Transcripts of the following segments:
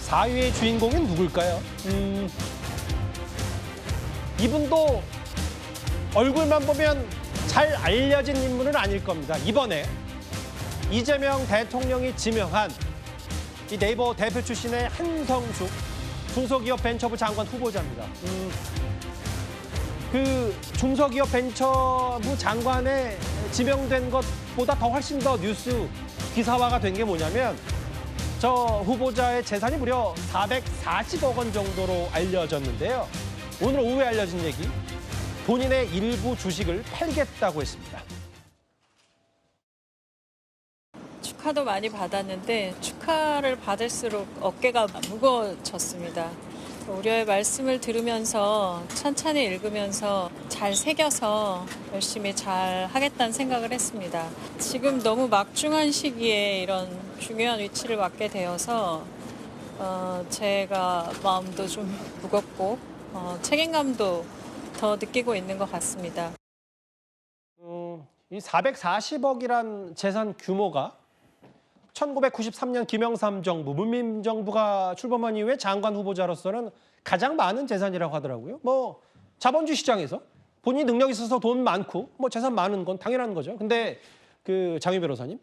4위의 주인공은 누굴까요? 이분도 얼굴만 보면 잘 알려진 인물은 아닐 겁니다. 이번에 이재명 대통령이 지명한 이 네이버 대표 출신의 한성숙 중소기업 벤처부 장관 후보자입니다. 그 중소기업 벤처부 장관에 지명된 것보다 더 훨씬 더 뉴스 기사화가 된 게 뭐냐면 저 후보자의 재산이 무려 440억 원 정도로 알려졌는데요. 오늘 오후에 알려진 얘기, 본인의 일부 주식을 팔겠다고 했습니다. 축하도 많이 받았는데 축하를 받을수록 어깨가 무거워졌습니다. 우려의 말씀을 들으면서 천천히 읽으면서 잘 새겨서 열심히 잘 하겠다는 생각을 했습니다. 지금 너무 막중한 시기에 이런 중요한 위치를 맡게 되어서 제가 마음도 좀 무겁고 책임감도 더 느끼고 있는 것 같습니다. 이 440억이란 재산 규모가 1993년 김영삼 정부, 문민정부가 출범한 이후에 장관 후보자로서는 가장 많은 재산이라고 하더라고요. 뭐 자본주의 시장에서 본인이 능력 있어서 돈 많고 뭐 재산 많은 건 당연한 거죠. 근데 그 장유 변호사님,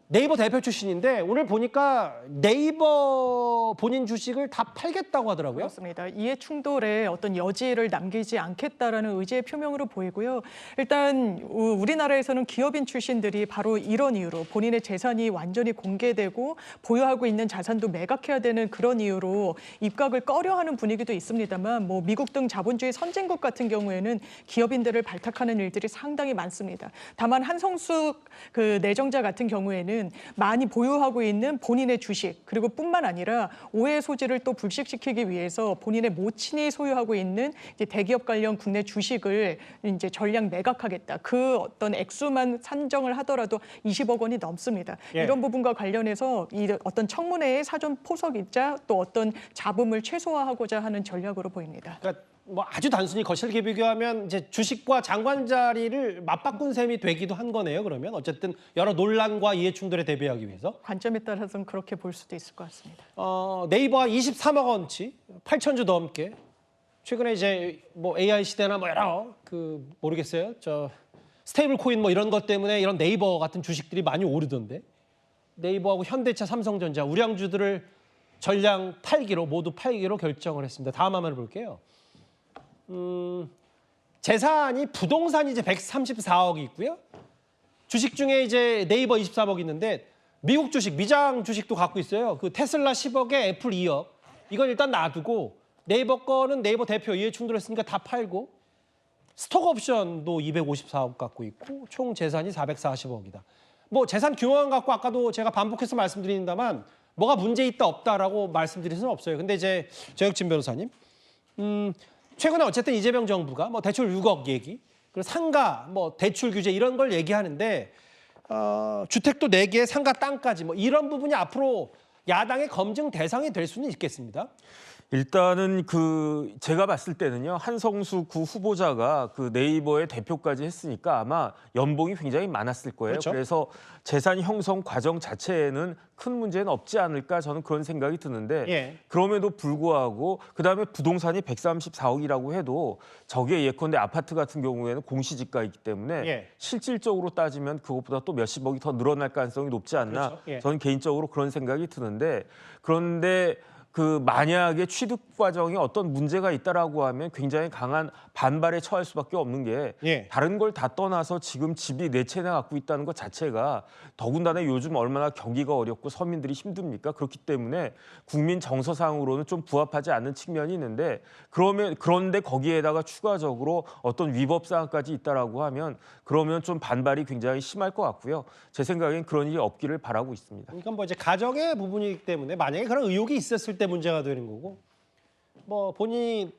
네이버 대표 출신인데 오늘 보니까 네이버 본인 주식을 다 팔겠다고 하더라고요. 그렇습니다. 이해 충돌에 어떤 여지를 남기지 않겠다라는 의지의 표명으로 보이고요. 일단 우리나라에서는 기업인 출신들이 바로 이런 이유로 본인의 재산이 완전히 공개되고 보유하고 있는 자산도 매각해야 되는 그런 이유로 입각을 꺼려하는 분위기도 있습니다만 뭐 미국 등 자본주의 선진국 같은 경우에는 기업인들을 발탁하는 일들이 상당히 많습니다. 다만 한성숙 그 내정자 같은 경우에는 많이 보유하고 있는 본인의 주식 그리고 뿐만 아니라 오해 소지를 또 불식시키기 위해서 본인의 모친이 소유하고 있는 이제 대기업 관련 국내 주식을 이제 전량 매각하겠다. 그 어떤 액수만 산정을 하더라도 20억 원이 넘습니다. 예. 이런 부분과 관련해서 이 어떤 청문회의 사전 포석이자 또 어떤 잡음을 최소화하고자 하는 전략으로 보입니다. 그러니까 뭐 아주 단순히 거칠게 비교하면 이제 주식과 장관 자리를 맞바꾼 셈이 되기도 한 거네요. 그러면 어쨌든 여러 논란과 이해 충돌에 대비하기 위해서 관점에 따라서는 그렇게 볼 수도 있을 것 같습니다. 네이버가 23억 원치, 8,000주 넘게 최근에 이제 뭐 AI 시대나 뭐 여러 그 모르겠어요. 저 스테이블 코인 뭐 이런 것 때문에 이런 네이버 같은 주식들이 많이 오르던데 네이버하고 현대차, 삼성전자 우량주들을 전량 팔기로 모두 팔기로 결정을 했습니다. 다음 화면을 볼게요. 재산이 부동산이 이제 134억이 있고요. 주식 중에 이제 네이버 23억 있는데 미국 주식, 미장 주식도 갖고 있어요. 그 테슬라 10억에 애플 2억. 이건 일단 놔두고 네이버 거는 네이버 대표 이해 충돌했으니까 다 팔고 스톡 옵션도 254억 갖고 있고 총 재산이 440억이다. 뭐 재산 규모만 갖고 아까도 제가 반복해서 말씀드린다만 뭐가 문제 있다 없다라고 말씀드릴 수는 없어요. 근데 이제 정혁진 변호사님, 최근에 어쨌든 이재명 정부가 뭐 대출 6억 얘기, 그리고 상가, 뭐 대출 규제 이런 걸 얘기하는데 주택도 4개, 상가 땅까지 뭐 이런 부분이 앞으로 야당의 검증 대상이 될 수는 있겠습니다. 일단은 제가 봤을 때는요, 한성수 구 후보자가 그 네이버의 대표까지 했으니까 아마 연봉이 굉장히 많았을 거예요. 그렇죠. 그래서 재산 형성 과정 자체에는 큰 문제는 없지 않을까 저는 그런 생각이 드는데 예. 그럼에도 불구하고 그다음에 부동산이 134억이라고 해도 저게 예컨대 아파트 같은 경우에는 공시지가이기 때문에 예. 실질적으로 따지면 그것보다 또 몇십억이 더 늘어날 가능성이 높지 않나 그렇죠. 예. 저는 개인적으로 그런 생각이 드는데 그런데 만약에 취득 과정에 어떤 문제가 있다라고 하면 굉장히 강한 반발에 처할 수밖에 없는 게 예. 다른 걸 다 떠나서 지금 집이 4채나 갖고 있다는 것 자체가 더군다나 요즘 얼마나 경기가 어렵고 서민들이 힘듭니까? 그렇기 때문에 국민 정서상으로는 좀 부합하지 않는 측면이 있는데 그런데 거기에다가 추가적으로 어떤 위법 사항까지 있다라고 하면 그러면 좀 반발이 굉장히 심할 것 같고요. 제 생각엔 그런 일이 없기를 바라고 있습니다. 그러니까 뭐 이제 가정의 부분이기 때문에 만약에 그런 의혹이 있었을 때 문제가 되는 거고 뭐 본인이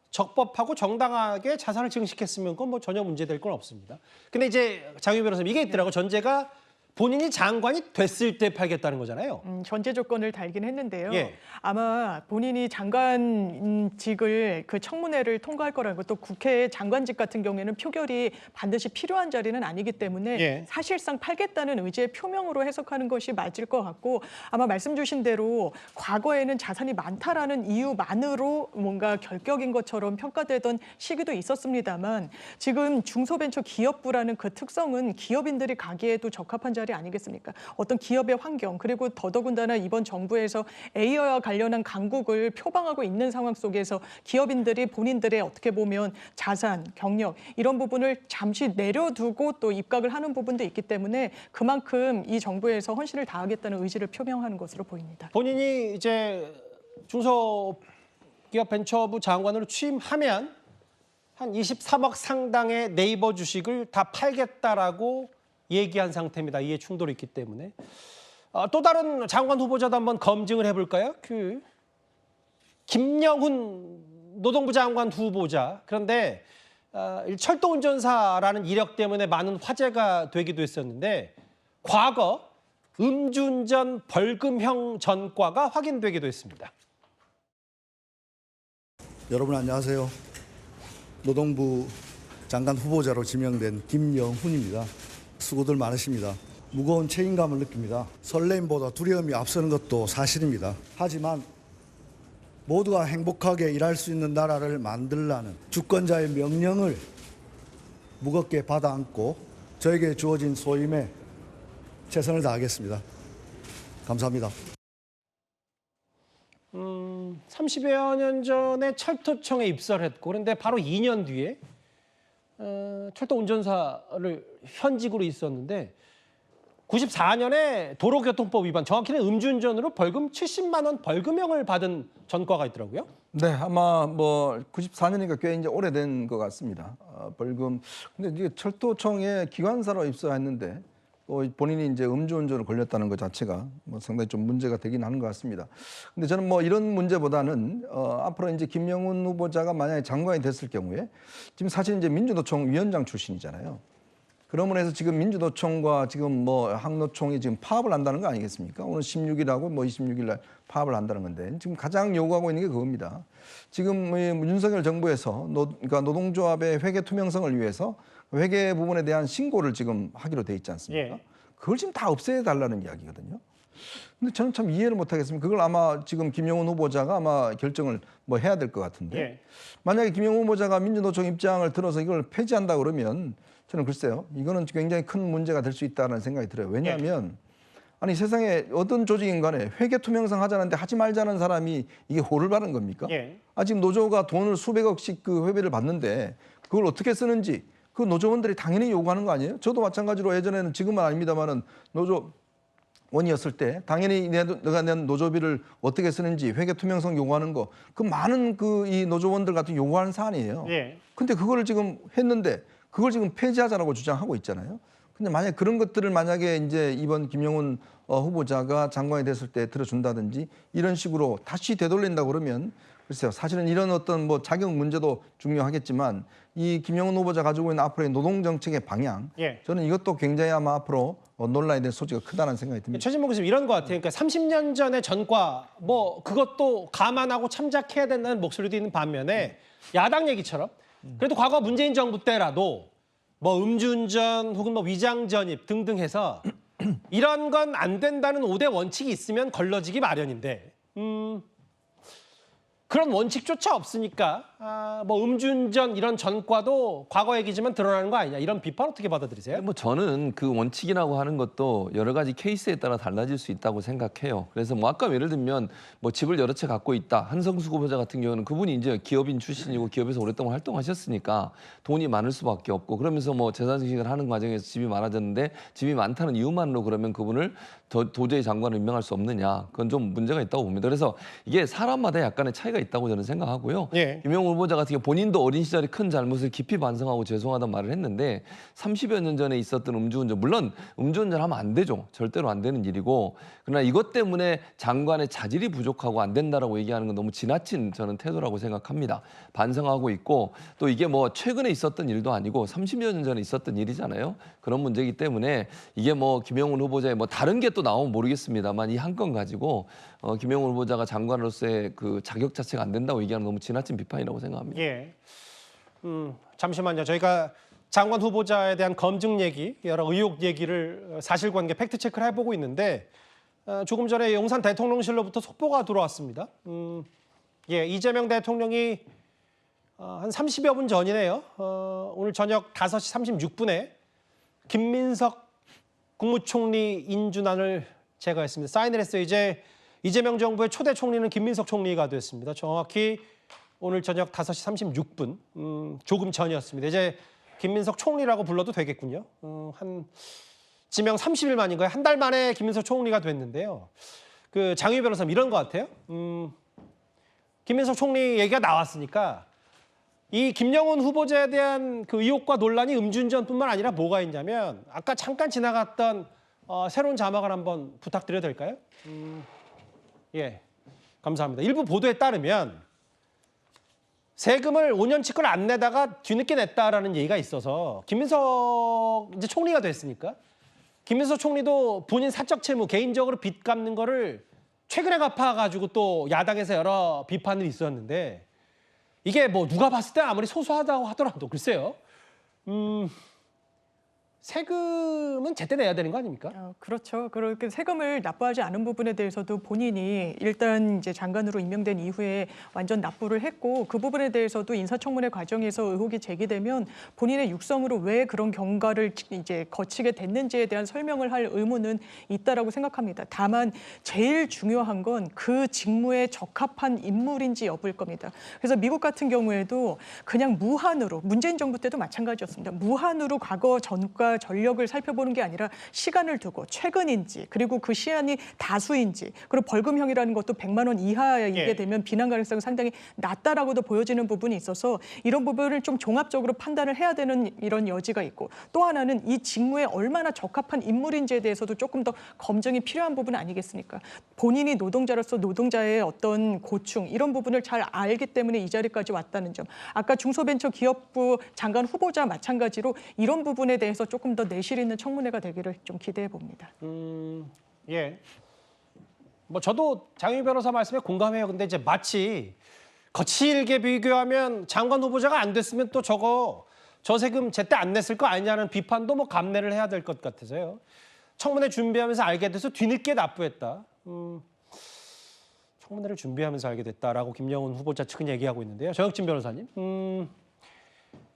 적법하고 정당하게 자산을 증식했으면 그건 뭐 전혀 문제될 건 없습니다. 근데 이제 장유 변호사님 이게 있더라고 전제가 본인이 장관이 됐을 때 팔겠다는 거잖아요. 전제 조건을 달긴 했는데요. 예. 아마 본인이 장관직을 그 청문회를 통과할 거라고 또 국회 장관직 같은 경우에는 표결이 반드시 필요한 자리는 아니기 때문에 예. 사실상 팔겠다는 의지의 표명으로 해석하는 것이 맞을 것 같고 아마 말씀 주신 대로 과거에는 자산이 많다라는 이유만으로 뭔가 결격인 것처럼 평가되던 시기도 있었습니다만 지금 중소벤처기업부라는 그 특성은 기업인들이 가기에도 적합한 자리 아니겠습니까? 어떤 기업의 환경 그리고 더더군다나 이번 정부에서 AI와 관련한 강국을 표방하고 있는 상황 속에서 기업인들이 본인들의 어떻게 보면 자산, 경력 이런 부분을 잠시 내려두고 또 입각을 하는 부분도 있기 때문에 그만큼 이 정부에서 헌신을 다하겠다는 의지를 표명하는 것으로 보입니다. 본인이 이제 중소기업벤처부 장관으로 취임하면 한 23억 상당의 네이버 주식을 다 팔겠다라고 얘기한 상태입니다. 이해 충돌이 있기 때문에. 또 다른 장관 후보자도 한번 검증을 해볼까요? 김영훈 노동부 장관 후보자. 그런데 철도운전사라는 이력 때문에 많은 화제가 되기도 했었는데 과거 음주운전 벌금형 전과가 확인되기도 했습니다. 여러분 안녕하세요. 노동부 장관 후보자로 지명된 김영훈입니다. 수고들 많으십니다. 무거운 책임감을 느낍니다. 설렘보다 두려움이 앞서는 것도 사실입니다. 하지만 모두가 행복하게 일할 수 있는 나라를 만들라는 주권자의 명령을 무겁게 받아 안고 저에게 주어진 소임에 최선을 다하겠습니다. 감사합니다. 30여 년 전에 철도청에 입사를 했고 그런데 바로 2년 뒤에 철도 운전사를 현직으로 있었는데 94년에 도로교통법 위반, 정확히는 음주운전으로 벌금 70만 원 벌금형을 받은 전과가 있더라고요. 네, 아마 뭐 94년이니까 꽤 이제 오래된 것 같습니다. 벌금. 근데 이제 철도청에 기관사로 입사했는데 또 본인이 이제 음주운전을 걸렸다는 것 자체가 뭐 상당히 좀 문제가 되긴 하는 것 같습니다. 근데 저는 뭐 이런 문제보다는 앞으로 이제 김영훈 후보자가 만약에 장관이 됐을 경우에 지금 사실 이제 민주노총 위원장 출신이잖아요. 그러므로 해서 지금 민주노총과 지금 뭐 항노총이 지금 파업을 한다는 거 아니겠습니까? 오늘 16일하고 뭐 26일 날 파업을 한다는 건데 지금 가장 요구하고 있는 게 그겁니다. 지금 윤석열 정부에서 그러니까 노동조합의 회계 투명성을 위해서 회계 부분에 대한 신고를 지금 하기로 돼 있지 않습니까? 예. 그걸 지금 다 없애달라는 이야기거든요. 근데 저는 참 이해를 못 하겠습니다. 그걸 아마 지금 김영훈 후보자가 아마 결정을 뭐 해야 될 것 같은데 예. 만약에 김영훈 후보자가 민주노총 입장을 들어서 이걸 폐지한다 그러면 저는 글쎄요. 이거는 굉장히 큰 문제가 될 수 있다는 생각이 들어요. 왜냐하면 아니 세상에 어떤 조직인 간에 회계 투명성 하자는데 하지 말자는 사람이 이게 호를 바른 겁니까? 예. 지금 노조가 돈을 수백억씩 그 회비를 받는데 그걸 어떻게 쓰는지 그 노조원들이 당연히 요구하는 거 아니에요? 저도 마찬가지로 예전에는 지금은 아닙니다만은 노조원이었을 때 당연히 내가 낸 노조비를 어떻게 쓰는지 회계 투명성 요구하는 거 그 많은 그 이 노조원들 같은 요구하는 사안이에요. 예. 근데 그거를 지금 했는데 그걸 지금 폐지하자라고 주장하고 있잖아요. 근데 만약 그런 것들을 만약에 이제 이번 김영훈 후보자가 장관이 됐을 때 들어준다든지 이런 식으로 다시 되돌린다 그러면 글쎄요. 사실은 이런 어떤 뭐 자격 문제도 중요하겠지만 이 김영훈 후보자 가지고 있는 앞으로의 노동 정책의 방향 예. 저는 이것도 굉장히 아마 앞으로 논란이 될 소지가 크다는 생각이 듭니다. 최진봉 교수님 이런 것 같아요. 그러니까 30년 전의 전과 뭐 그것도 감안하고 참작해야 된다는 목소리도 있는 반면에 야당 얘기처럼 그래도 과거 문재인 정부 때라도 뭐 음주운전 혹은 뭐 위장전입 등등 해서 이런 건 안 된다는 5대 원칙이 있으면 걸러지기 마련인데 그런 원칙조차 없으니까 뭐 음주운전 이런 전과도 과거 얘기지만 드러나는 거 아니냐 이런 비판 어떻게 받아들이세요? 뭐 저는 그 원칙이라고 하는 것도 여러 가지 케이스에 따라 달라질 수 있다고 생각해요. 그래서 뭐 아까 예를 들면 뭐 집을 여러 채 갖고 있다. 한성수 후보자 같은 경우는 그분이 이제 기업인 출신이고 기업에서 오랫동안 활동하셨으니까 돈이 많을 수밖에 없고 그러면서 뭐 재산 증식을 하는 과정에서 집이 많아졌는데 집이 많다는 이유만으로 그러면 그분을 도저히 장관을 임명할 수 없느냐. 그건 좀 문제가 있다고 봅니다. 그래서 이게 사람마다 약간의 차이가 있다고 저는 생각하고요. 예. 김영우 후보자 같은 경우 본인도 어린 시절에 큰 잘못을 깊이 반성하고 죄송하다는 말을 했는데 30여 년 전에 있었던 음주운전, 물론 음주운전하면 안 되죠. 절대로 안 되는 일이고, 그러나 이것 때문에 장관의 자질이 부족하고 안 된다라고 얘기하는 건 너무 지나친 저는 태도라고 생각합니다. 반성하고 있고, 또 이게 뭐 최근에 있었던 일도 아니고 30여 년 전에 있었던 일이잖아요. 그런 문제이기 때문에 이게 뭐 김영우 후보자의 뭐 다른 게 또 나오면 모르겠습니다만 이 한 건 가지고 김영우 후보자가 장관으로서의 그 자격 자체가 안 된다고 얘기하는 너무 지나친 비판이라고 생각합니다. 예. 잠시만요. 저희가 장관 후보자에 대한 검증 얘기, 여러 의혹 얘기를 사실관계 팩트 체크를 해보고 있는데 조금 전에 용산 대통령실로부터 속보가 들어왔습니다. 예, 이재명 대통령이 한 30여 분 전이네요. 오늘 저녁 5시 36분에 김민석 국무총리 인준안을 제거했습니다. 사인을 했어요. 이제 이재명 정부의 초대 총리는 김민석 총리가 됐습니다. 정확히 오늘 저녁 5시 36분, 조금 전이었습니다. 이제 김민석 총리라고 불러도 되겠군요. 한 지명 30일 만인가요? 한 달 만에 김민석 총리가 됐는데요. 그 장유 변호사님 이런 것 같아요. 김민석 총리 얘기가 나왔으니까 이 김영훈 후보자에 대한 그 의혹과 논란이 음주운전뿐만 아니라 뭐가 있냐면 아까 잠깐 지나갔던 새로운 자막을 한번 부탁드려도 될까요? 예, 감사합니다. 일부 보도에 따르면 세금을 5년치 걸 안 내다가 뒤늦게 냈다라는 얘기가 있어서 김민석 이제 총리가 됐으니까 김민석 총리도 본인 사적 채무 개인적으로 빚 갚는 거를 최근에 갚아가지고 또 야당에서 여러 비판들이 있었는데 이게 뭐 누가 봤을 때 아무리 소소하다고 하더라도 글쎄요. 세금은 제때 내야 되는 거 아닙니까? 그렇죠. 그렇게 세금을 납부하지 않은 부분에 대해서도 본인이 일단 이제 장관으로 임명된 이후에 완전 납부를 했고 그 부분에 대해서도 인사청문회 과정에서 의혹이 제기되면 본인의 육성으로 왜 그런 경과를 이제 거치게 됐는지에 대한 설명을 할 의무는 있다라고 생각합니다. 다만 제일 중요한 건 그 직무에 적합한 인물인지 여부일 겁니다. 그래서 미국 같은 경우에도 그냥 무한으로 문재인 정부 때도 마찬가지였습니다. 무한으로 과거 전과 전력을 살펴보는 게 아니라 시간을 두고 최근인지 그리고 그 시한이 다수인지 그리고 벌금형이라는 것도 100만 원 이하이게 되면 비난 가능성이 상당히 낮다라고도 보여지는 부분이 있어서 이런 부분을 좀 종합적으로 판단을 해야 되는 이런 여지가 있고 또 하나는 이 직무에 얼마나 적합한 인물인지에 대해서도 조금 더 검증이 필요한 부분 아니겠습니까? 본인이 노동자로서 노동자의 어떤 고충 이런 부분을 잘 알기 때문에 이 자리까지 왔다는 점. 아까 중소벤처기업부 장관 후보자 마찬가지로 이런 부분에 대해서 조금 더 내실 있는 청문회가 되기를 좀 기대해 봅니다. 예. 뭐 저도 장유 변호사 말씀에 공감해요. 근데 이제 마치 거칠게 비교하면 장관 후보자가 안 됐으면 또 저 세금 제때 안 냈을 거 아니냐는 비판도 뭐 감내를 해야 될 것 같아서요. 청문회 준비하면서 알게 돼서 뒤늦게 납부했다. 청문회를 준비하면서 알게 됐다라고 김영훈 후보자 측은 얘기하고 있는데요. 정혁진 변호사님.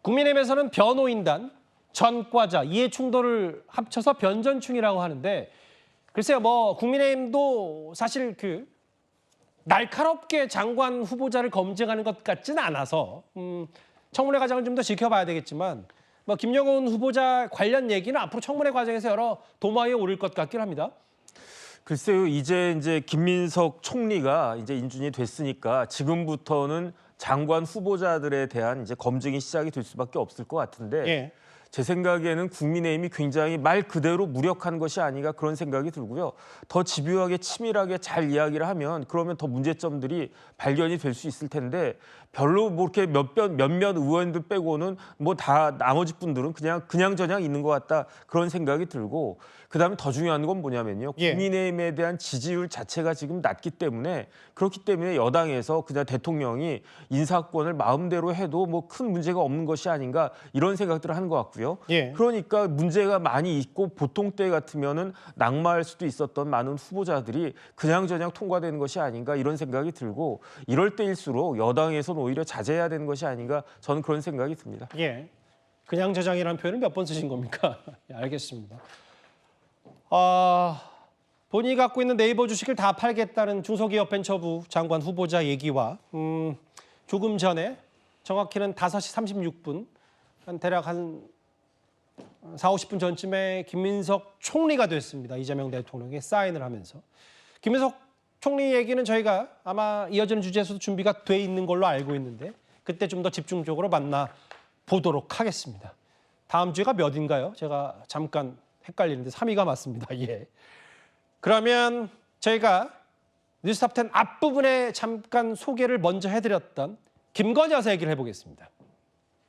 국민의힘에서는 변호인단, 전과자, 이해충돌을 합쳐서 변전충이라고 하는데 글쎄요. 뭐 국민의힘도 사실 그 날카롭게 장관 후보자를 검증하는 것 같지는 않아서 청문회 과정을 좀 더 지켜봐야 되겠지만 뭐 김영훈 후보자 관련 얘기는 앞으로 청문회 과정에서 여러 도마 위에 오를 것 같긴 합니다. 글쎄요, 이제 김민석 총리가 이제 인준이 됐으니까 지금부터는 장관 후보자들에 대한 이제 검증이 시작이 될 수밖에 없을 것 같은데 예. 제 생각에는 국민의힘이 굉장히 말 그대로 무력한 것이 아닌가 그런 생각이 들고요. 더 집요하게 치밀하게 잘 이야기를 하면 그러면 더 문제점들이 발견이 될 수 있을 텐데 별로 뭐 이렇게 몇몇 의원들 빼고는 뭐 다 나머지 분들은 그냥 있는 것 같다 그런 생각이 들고 그다음에 더 중요한 건 뭐냐면요. 예. 국민의힘에 대한 지지율 자체가 지금 낮기 때문에 그렇기 때문에 여당에서 그냥 대통령이 인사권을 마음대로 해도 뭐 큰 문제가 없는 것이 아닌가 이런 생각들을 하는 것 같고요. 예. 그러니까 문제가 많이 있고 보통 때 같으면은 낙마할 수도 있었던 많은 후보자들이 그냥 통과되는 것이 아닌가 이런 생각이 들고 이럴 때일수록 여당에서는 오히려 자제해야 되는 것이 아닌가 저는 그런 생각이 듭니다. 예. 그냥 저장이라는 표현을 몇 번 쓰신 겁니까? 예, 알겠습니다. 본인이 갖고 있는 네이버 주식을 다 팔겠다는 중소기업벤처부 장관 후보자 얘기와 조금 전에 정확히는 5시 36분 대략 한 4, 50분 전쯤에 김민석 총리가 됐습니다. 이재명 대통령에 사인을 하면서. 김민석 총리 얘기는 저희가 아마 이어지는 주제에서도 준비가 돼 있는 걸로 알고 있는데 그때 좀 더 집중적으로 만나보도록 하겠습니다. 다음 주가 몇인가요? 제가 잠깐 헷갈리는데 3위가 맞습니다. 예. 그러면 저희가 뉴스탑10 앞부분에 잠깐 소개를 먼저 해드렸던 김건희 여사 얘기를 해보겠습니다.